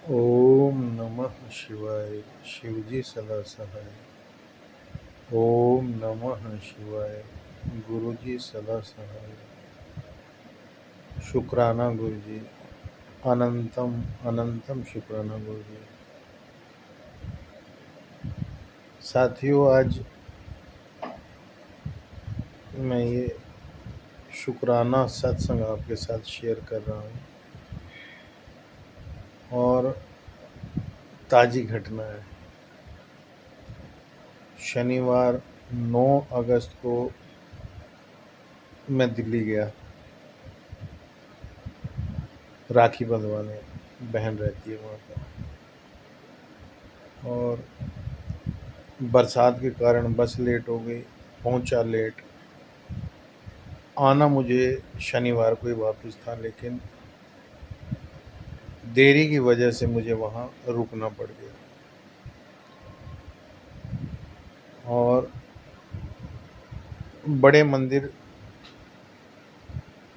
ओम नमः शिवाय। शिवजी सदा सहाय। ओम नमः शिवाय। गुरुजी सदा सहाय। शुक्राना गुरुजी। अनंतम अनंतम शुक्राना गुरुजी। साथियों, आज मैं ये शुक्राना सत्संग आपके साथ शेयर कर रहा हूँ और ताज़ी घटना है। शनिवार 9 अगस्त को मैं दिल्ली गया राखी बंधवाने। बहन रहती है वहाँ पर, और बरसात के कारण बस लेट हो गई, पहुंचा लेट। आना मुझे शनिवार को ही वापस था, लेकिन देरी की वजह से मुझे वहाँ रुकना पड़ गया। और बड़े मंदिर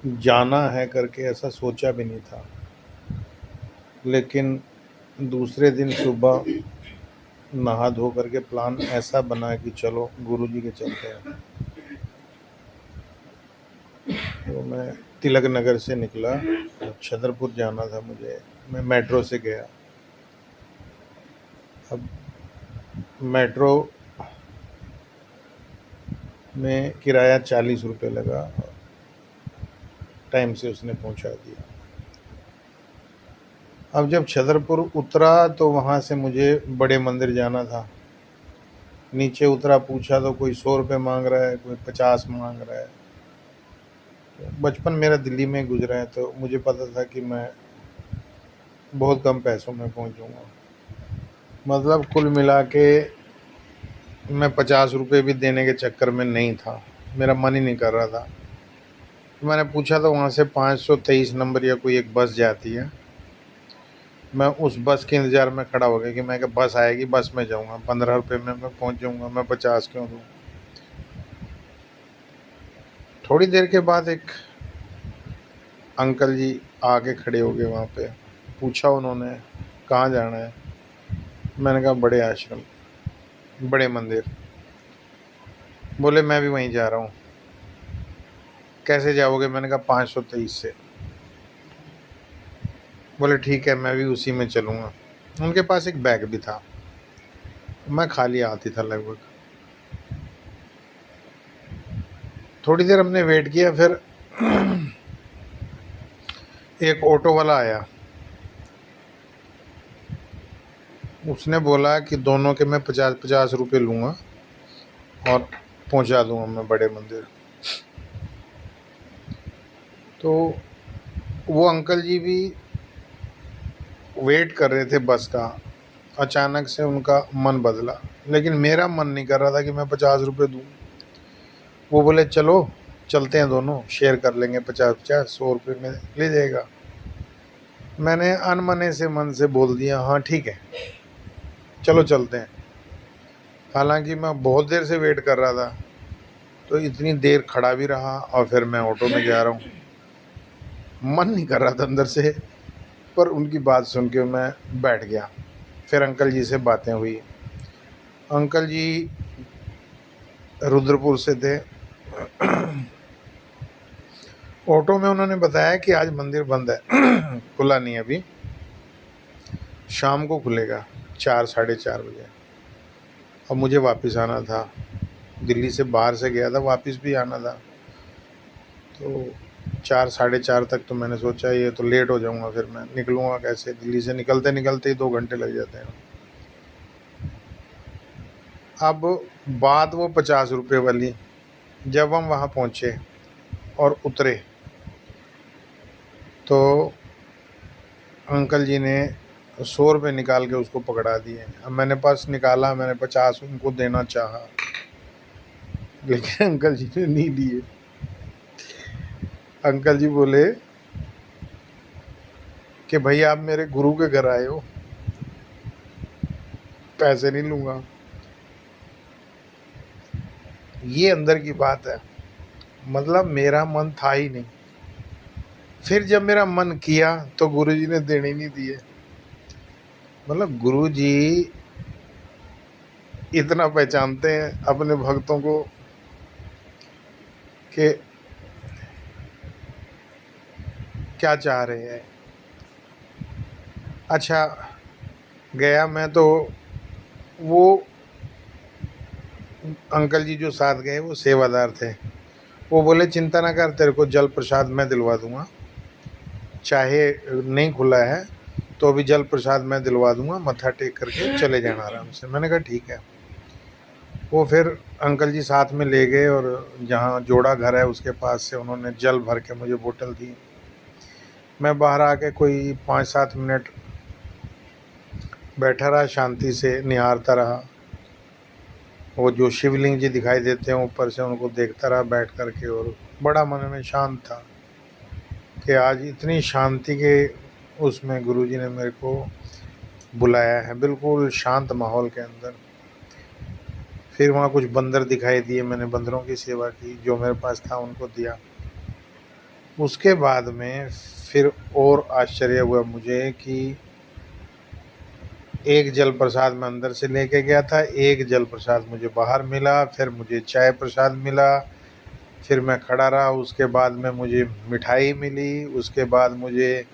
जाना है करके ऐसा सोचा भी नहीं था, लेकिन दूसरे दिन सुबह नहा धो करके प्लान ऐसा बना कि चलो गुरुजी के चलते हैं। तो मैं तिलक नगर से निकला, छतरपुर जाना था मुझे। मैं मेट्रो से गया। अब मेट्रो में किराया 40 रुपये लगा। टाइम से उसने पहुंचा दिया। अब जब छतरपुर उतरा तो वहाँ से मुझे बड़े मंदिर जाना था। नीचे उतरा, पूछा तो कोई 100 रुपये मांग रहा है, कोई 50 मांग रहा है। तो बचपन मेरा दिल्ली में गुजरा है, तो मुझे पता था कि मैं बहुत कम पैसों में पहुंचूंगा। मतलब कुल मिला के मैं 50 रुपये भी देने के चक्कर में नहीं था, मेरा मन ही नहीं कर रहा था। तो मैंने पूछा तो वहाँ से 523 नंबर या कोई एक बस जाती है। मैं उस बस के इंतज़ार में खड़ा हो गया कि मैं बस आएगी, बस में जाऊँगा, 15 रुपये में मैं पहुँच जाऊँगा, मैं 50 क्यों दूँ। थोड़ी देर के बाद एक अंकल जी आके खड़े हो गए वहाँ पे। पूछा उन्होंने, कहाँ जाना है? मैंने कहा बड़े आश्रम, बड़े मंदिर। बोले मैं भी वहीं जा रहा हूँ। कैसे जाओगे? मैंने कहा 523 से। बोले ठीक है, मैं भी उसी में चलूँगा। उनके पास एक बैग भी था, मैं खाली हाथ ही था लगभग। थोड़ी देर हमने वेट किया, फिर एक ऑटो वाला आया। उसने बोला कि दोनों के मैं 50-50 रुपये लूँगा और पहुँचा दूँगा मैं बड़े मंदिर। तो वो अंकल जी भी वेट कर रहे थे बस का। अचानक से उनका मन बदला, लेकिन मेरा मन नहीं कर रहा था कि मैं 50 रुपये दूँ। वो बोले चलो चलते हैं, दोनों शेयर कर लेंगे, 50-50, 100 रुपये में ले जाएगा। मैंने अनमने से मन से बोल दिया हाँ ठीक है, चलो चलते हैं। हालांकि मैं बहुत देर से वेट कर रहा था, तो इतनी देर खड़ा भी रहा और फिर मैं ऑटो में जा रहा हूँ। मन नहीं कर रहा था अंदर से, पर उनकी बात सुन के मैं बैठ गया। फिर अंकल जी से बातें हुई। अंकल जी रुद्रपुर से थे। ऑटो में उन्होंने बताया कि आज मंदिर बंद है, खुला नहीं अभी, शाम को खुलेगा 4-4:30 बजे। अब मुझे वापस आना था, दिल्ली से बाहर से गया था, वापस भी आना था। तो 4-4:30 तक तो मैंने सोचा ये तो लेट हो जाऊंगा, फिर मैं निकलूँगा कैसे? दिल्ली से निकलते निकलते ही 2 घंटे लग जाते हैं। अब बात वो 50 रुपये वाली। जब हम वहाँ पहुँचे और उतरे तो अंकल जी ने 100 रुपये निकाल के उसको पकड़ा दिए। अब मैंने पास निकाला, मैंने 50 उनको देना चाहा, लेकिन अंकल जी ने नहीं लिए। अंकल जी बोले कि भाई आप मेरे गुरु के घर आए हो, पैसे नहीं लूँगा। ये अंदर की बात है। मतलब मेरा मन था ही नहीं। फिर जब मेरा मन किया तो गुरुजी ने देने नहीं दिए। मतलब गुरु जी इतना पहचानते हैं अपने भक्तों को कि क्या चाह रहे हैं। अच्छा, गया मैं तो वो अंकल जी जो साथ गए वो सेवादार थे। वो बोले चिंता ना कर, तेरे को जल प्रसाद मैं दिलवा दूंगा, चाहे नहीं खुला है तो अभी जल प्रसाद मैं दिलवा दूंगा, मत्था टेक करके चले जाना आराम से। मैंने कहा ठीक है। वो फिर अंकल जी साथ में ले गए और जहाँ जोड़ा घर है उसके पास से उन्होंने जल भर के मुझे बोतल दी। मैं बाहर आके कोई 5-7 मिनट बैठा रहा, शांति से निहारता रहा। वो जो शिवलिंग जी दिखाई देते हैं ऊपर से उनको देखता रहा बैठ करके, और बड़ा मन में शांत था कि आज इतनी शांति के उसमें गुरुजी ने मेरे को बुलाया है, बिल्कुल शांत माहौल के अंदर। फिर वहाँ कुछ बंदर दिखाई दिए, मैंने बंदरों की सेवा की, जो मेरे पास था उनको दिया। उसके बाद में फिर और आश्चर्य हुआ मुझे कि एक जल प्रसाद मैं अंदर से लेके गया था, एक जल प्रसाद मुझे बाहर मिला, फिर मुझे चाय प्रसाद मिला, फिर मैं खड़ा रहा, उसके बाद में मुझे मिठाई मिली, उसके बाद मुझे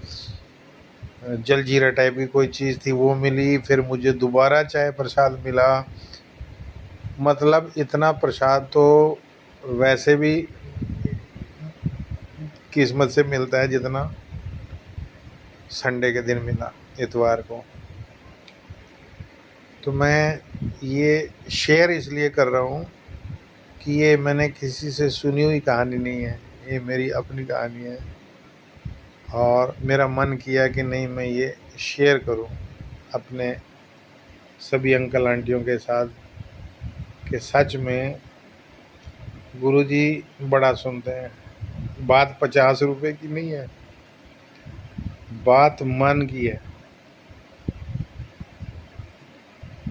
जलजीरा टाइप की कोई चीज़ थी वो मिली, फिर मुझे दोबारा चाय प्रसाद मिला। मतलब इतना प्रसाद तो वैसे भी किस्मत से मिलता है जितना संडे के दिन मिला, इतवार को। तो मैं ये शेयर इसलिए कर रहा हूँ कि ये मैंने किसी से सुनी हुई कहानी नहीं है, ये मेरी अपनी कहानी है। और मेरा मन किया कि नहीं, मैं ये शेयर करूं अपने सभी अंकल आंटियों के साथ कि सच में गुरुजी बड़ा सुनते हैं। बात 50 रुपए की नहीं है, बात मन की है।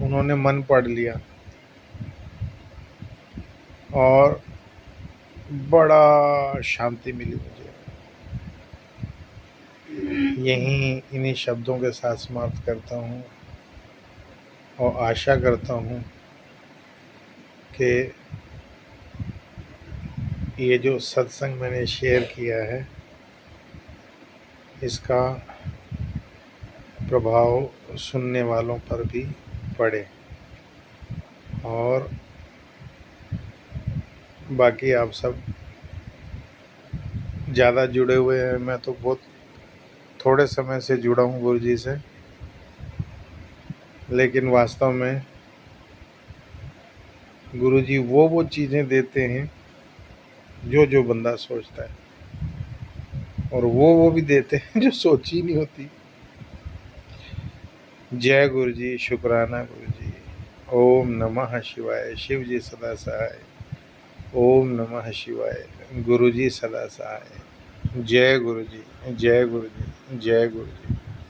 उन्होंने मन पढ़ लिया और बड़ा शांति मिली मुझे। यहीं इन्हीं शब्दों के साथ समाप्त करता हूँ और आशा करता हूँ कि ये जो सत्संग मैंने शेयर किया है इसका प्रभाव सुनने वालों पर भी पड़े। और बाकी आप सब ज़्यादा जुड़े हुए हैं, मैं तो बहुत थोड़े समय से जुड़ा हूँ गुरुजी से, लेकिन वास्तव में गुरुजी वो चीज़ें देते हैं जो जो बंदा सोचता है, और वो भी देते हैं जो सोची नहीं होती। जय गुरुजी, शुक्राना गुरुजी। ओम नमः शिवाय। शिव जी सदा सहाय। ओम नमः शिवाय। गुरुजी सदा सहाय। जय गुरुजी, जय गुरुजी, जय गुरुजी।